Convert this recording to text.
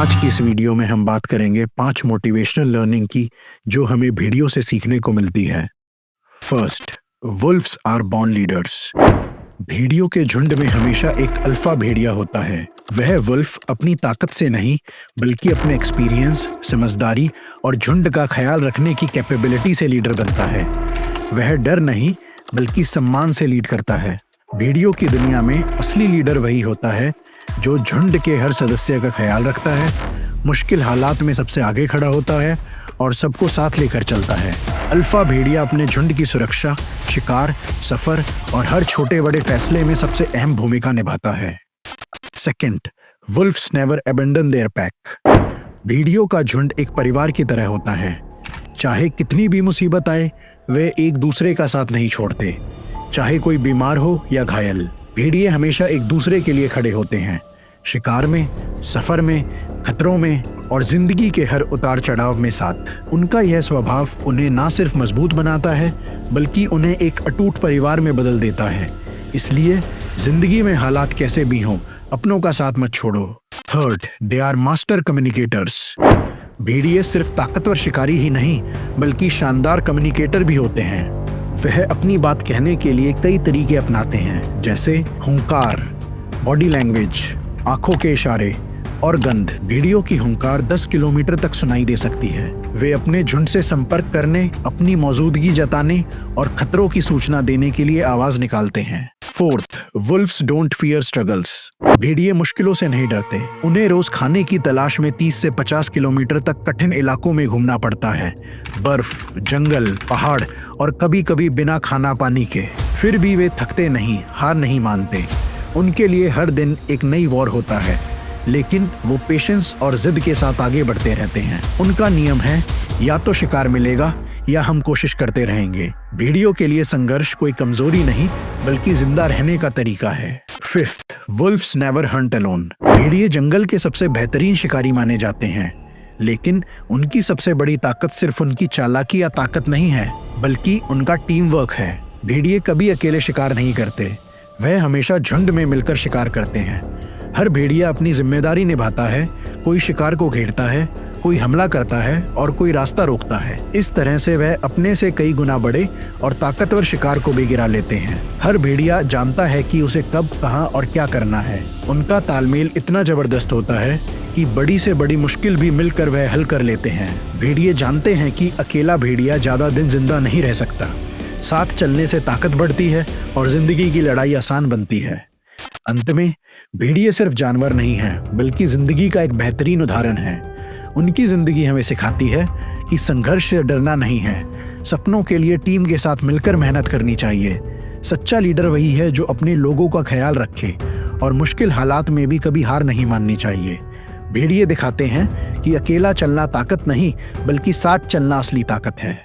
आज की इस वीडियो में हम बात करेंगे 5 मोटिवेशनल लर्निंग की जो हमें वीडियो से सीखने को मिलती है। First, wolves are born leaders. भेड़ियों के झुंड में हमेशा एक अल्फा भेड़िया होता है। वह वुल्फ अपनी ताकत से नहीं बल्कि अपने एक्सपीरियंस, समझदारी और झुंड का ख्याल रखने की कैपेबिलिटी से लीडर बनता है। वह डर नहीं बल्कि सम्मान से लीड करता है। भेड़ियों की दुनिया में असली लीडर वही होता है जो झुंड के हर सदस्य का ख्याल रखता है, मुश्किल हालात में सबसे आगे खड़ा होता है और सबको साथ लेकर चलता है। अल्फा भेड़िया अपने झुंड की सुरक्षा, शिकार, सफर और हर छोटे बड़े फैसले में सबसे अहम भूमिका निभाता है। Second, wolves never abandon their pack. भेड़ियों का झुंड एक परिवार की तरह होता है। चाहे कितनी भी मुसीबत आए, वे एक दूसरे का साथ नहीं छोड़ते। चाहे कोई बीमार हो या घायल, भेड़िए हमेशा एक दूसरे के लिए खड़े होते हैं। शिकार में, सफर में, खतरों में और जिंदगी के हर उतार चढ़ाव में साथ। उनका यह स्वभाव उन्हें ना सिर्फ मजबूत बनाता है बल्कि उन्हें एक अटूट परिवार में बदल देता है। इसलिए जिंदगी में हालात कैसे भी हों, अपनों का साथ मत छोड़ो। Third, they are master communicators. भेड़िए सिर्फ ताकतवर शिकारी ही नहीं बल्कि शानदार कम्युनिकेटर भी होते हैं। वह अपनी बात कहने के लिए कई तरीके अपनाते हैं, जैसे हुंकार, बॉडी लैंग्वेज, आंखों के इशारे और गंध। भेड़ियों की हुंकार 10 किलोमीटर तक सुनाई दे सकती है। वे अपने झुंड से संपर्क करने, अपनी मौजूदगी जताने और खतरों की सूचना देने के लिए आवाज निकालते हैं। Fourth, wolves don't fear struggles. भेड़िए मुश्किलों से नहीं डरते। उन्हें रोज खाने की तलाश में 30 से 50 किलोमीटर तक कठिन इलाकों में घूमना पड़ता है, बर्फ, जंगल, पहाड़ और कभी कभी बिना खाना पानी के। फिर भी वे थकते नहीं, हार नहीं मानते। उनके लिए हर दिन एक नई वॉर होता है, लेकिन वो पेशेंस और जिद के साथ आगे बढ़ते रहते हैं। उनका नियम है, या तो शिकार मिलेगा या हम कोशिश करते रहेंगे। भेड़ियों के लिए संघर्ष कोई कमजोरी नहीं बल्कि जिंदा रहने का तरीका है। Fifth, wolves never Hunt alone. भेड़िए जंगल के सबसे बेहतरीन शिकारी माने जाते हैं, लेकिन उनकी सबसे बड़ी ताकत सिर्फ उनकी चालाकी या ताकत नहीं है बल्कि उनका टीम वर्क है। भेड़िए कभी अकेले शिकार नहीं करते, वह हमेशा झुंड में मिलकर शिकार करते हैं। हर भेड़िया अपनी जिम्मेदारी निभाता है। कोई शिकार को घेरता है, कोई हमला करता है और कोई रास्ता रोकता है। इस तरह से वह अपने से कई गुना बड़े और ताकतवर शिकार को भी गिरा लेते हैं। हर भेड़िया जानता है कि उसे कब, कहां और क्या करना है। उनका तालमेल इतना जबरदस्त होता है कि बड़ी से बड़ी मुश्किल भी मिलकर वह हल कर लेते हैं। भेड़िए जानते हैं कि अकेला भेड़िया ज्यादा दिन जिंदा नहीं रह सकता। साथ चलने से ताकत बढ़ती है और जिंदगी की लड़ाई आसान बनती है। अंत में, भेड़िए सिर्फ जानवर नहीं हैं बल्कि जिंदगी का एक बेहतरीन उदाहरण है। उनकी जिंदगी हमें सिखाती है कि संघर्ष से डरना नहीं है, सपनों के लिए टीम के साथ मिलकर मेहनत करनी चाहिए। सच्चा लीडर वही है जो अपने लोगों का ख्याल रखे और मुश्किल हालात में भी कभी हार नहीं माननी चाहिए। भेड़िए दिखाते हैं कि अकेला चलना ताकत नहीं बल्कि साथ चलना असली ताकत है।